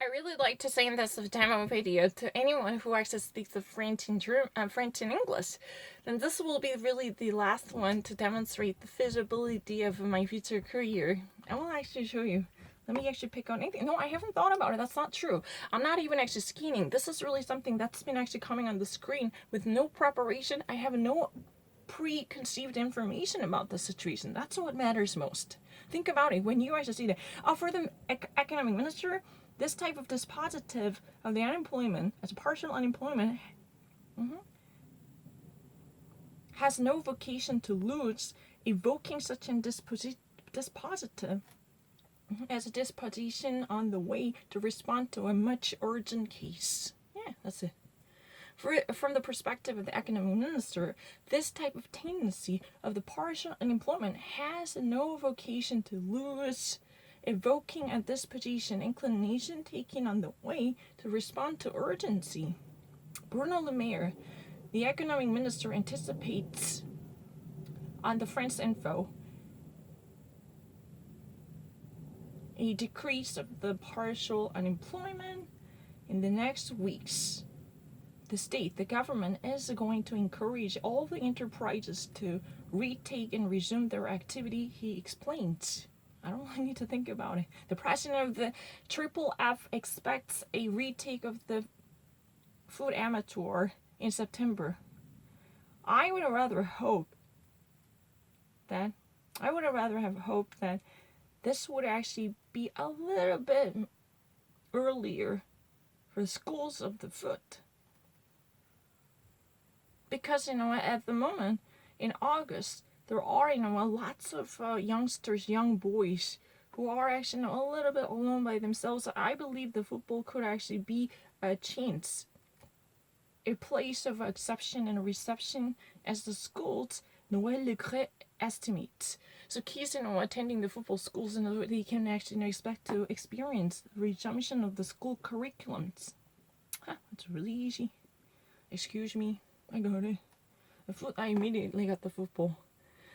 I really like to send this demo video to anyone who actually speaks of French and English. And this will be really the last one to demonstrate the feasibility of my future career. I will actually show you. Let me actually pick on anything. No, I haven't thought about it. That's not true. I'm not even actually skiing. This is really something that's been actually coming on the screen with no preparation. I have no preconceived information about the situation. That's what matters most. Think about it. When you actually see that, for the economic minister, this type of dispositive of the unemployment as partial unemployment has no vocation to lose, evoking such a dispositive as a disposition on the way to respond to a much urgent case. Yeah, that's it. From the perspective of the economic minister, this type of tendency of the partial unemployment has no vocation to lose, evoking a disposition, inclination taken on the way to respond to urgency. Bruno Le Maire, the economic minister, anticipates on the France Info a decrease of the partial unemployment in the next weeks. The state, the government, is going to encourage all the enterprises to retake and resume their activity, he explains. I don't really need to think about it. The president of the Triple F expects a retake of the food amateur in September. I would rather have hoped that this would actually be a little bit earlier for the schools of the foot. Because, at the moment, in August, there are, lots of youngsters, young boys, who are actually a little bit alone by themselves. I believe the football could actually be a chance, a place of exception and reception, as the schools, Noël Le Gret estimates. So kids, attending the football schools, they can actually expect to experience the resumption of the school curriculums. It's really easy. Excuse me. I got it. I immediately got the football.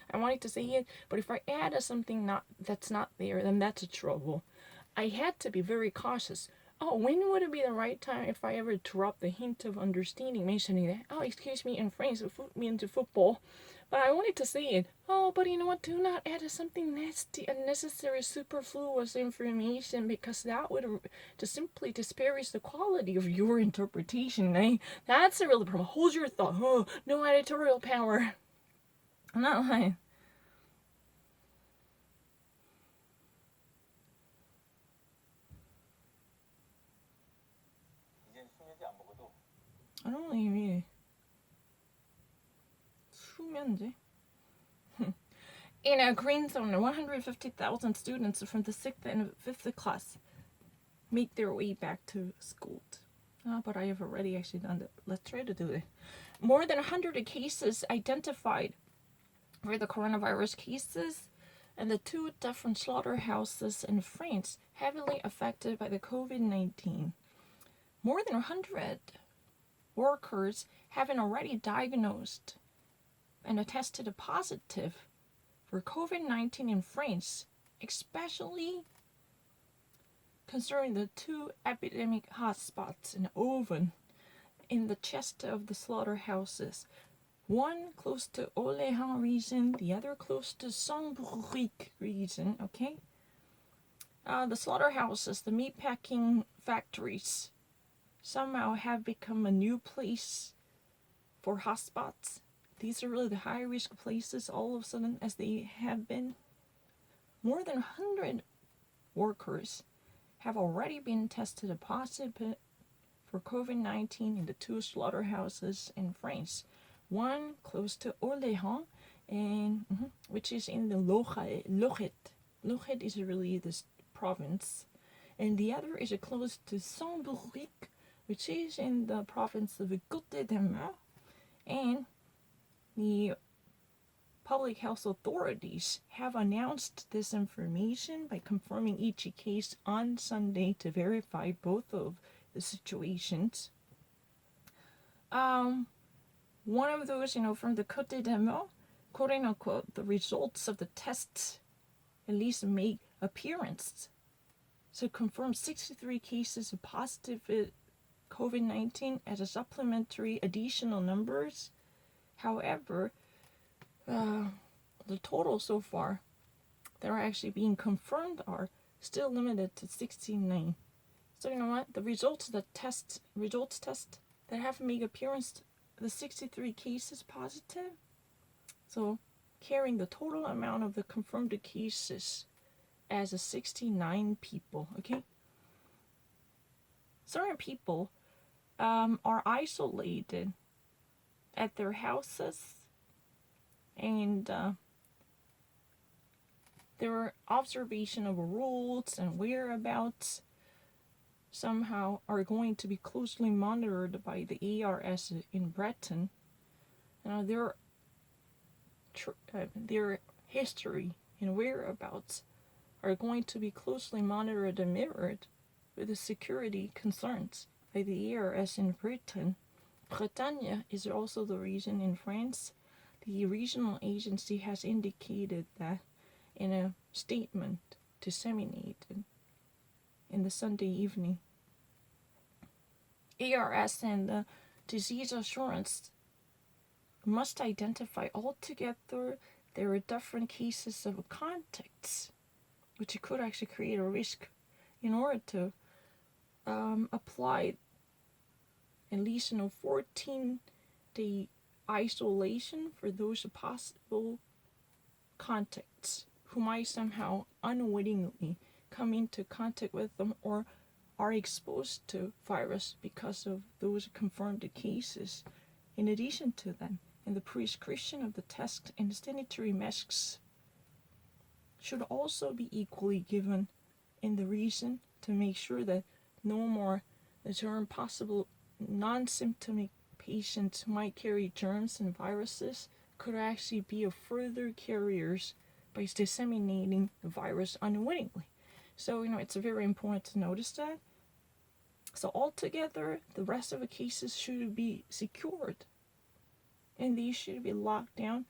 I wanted to say it, but if I add something that's not there, then that's a trouble. I had to be very cautious. Oh, when would it be the right time if I ever drop the hint of understanding, mentioning that, oh, excuse me, in French, put me into football. But I wanted to say it. Oh, but you know what? Do not add something nasty, unnecessary, superfluous information, because that would just simply disparage the quality of your interpretation. Eh? That's a real problem. Hold your thought. Oh, no editorial power. I'm not lying. I don't really mean it. 수면제? In a green zone, 150,000 students from the 6th and 5th class make their way back to school. But I have already actually done that. Let's try to do it. More than 100 cases identified for the coronavirus cases, and the 2 different slaughterhouses in France heavily affected by the COVID-19. More than 100 workers have been already diagnosed and tested positive for COVID-19 in France, especially concerning the 2 epidemic hotspots in Oven, in the chest of the slaughterhouses. One close to Orléans region, the other close to Saint-Brieuc region, okay? The slaughterhouses, the meatpacking factories, somehow have become a new place for hotspots. These are really the high-risk places all of a sudden, as they have been. More than 100 workers have already been tested positive for COVID-19 in the 2 slaughterhouses in France. One close to Orléans, and which is in the Lorette. Lorette is really this province. And the other is close to Saint-Brieuc, which is in the province of Côte d'Armor. And the public health authorities have announced this information by confirming each case on Sunday to verify both of the situations. One of those, from the Côte d'Armor, quote unquote, the results of the tests at least make appearance So confirmed 63 cases of positive COVID-19 as a supplementary additional numbers. However, the total so far that are actually being confirmed are still limited to 69. So you know what? The results test that have made appearance, the 63 cases positive. So carrying the total amount of the confirmed cases as a 69 people. Okay. Certain people are isolated at their houses, and their observation of rules and whereabouts somehow are going to be closely monitored by the ARS in Britain. Their history and whereabouts are going to be closely monitored and mirrored with the security concerns by the ARS in Britain. Bretagne is also the region in France. The regional agency has indicated that in a statement disseminated in the Sunday evening. ARS and the disease assurance must identify altogether there are different cases of contacts, which could actually create a risk, in order to apply at least 14-day isolation for those possible contacts who might somehow unwittingly come into contact with them or are exposed to virus because of those confirmed cases. In addition to that, in the prescription of the test and sanitary masks should also be equally given in the reason to make sure that no more the term possible non-symptomatic patients who might carry germs and viruses could actually be a further carriers by disseminating the virus unwittingly. So, it's very important to notice that. So altogether, the rest of the cases should be secured. And these should be locked down.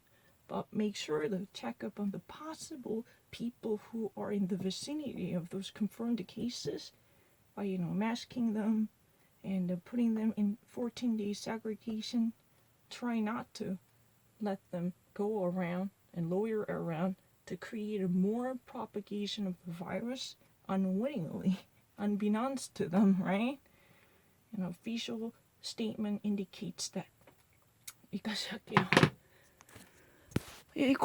But make sure to check up on the possible people who are in the vicinity of those confirmed cases by, masking them and putting them in 14-day segregation. Try not to let them go around and loiter around to create a more propagation of the virus unwittingly, unbeknownst to them, right? An official statement indicates that. 여기까지 할게요.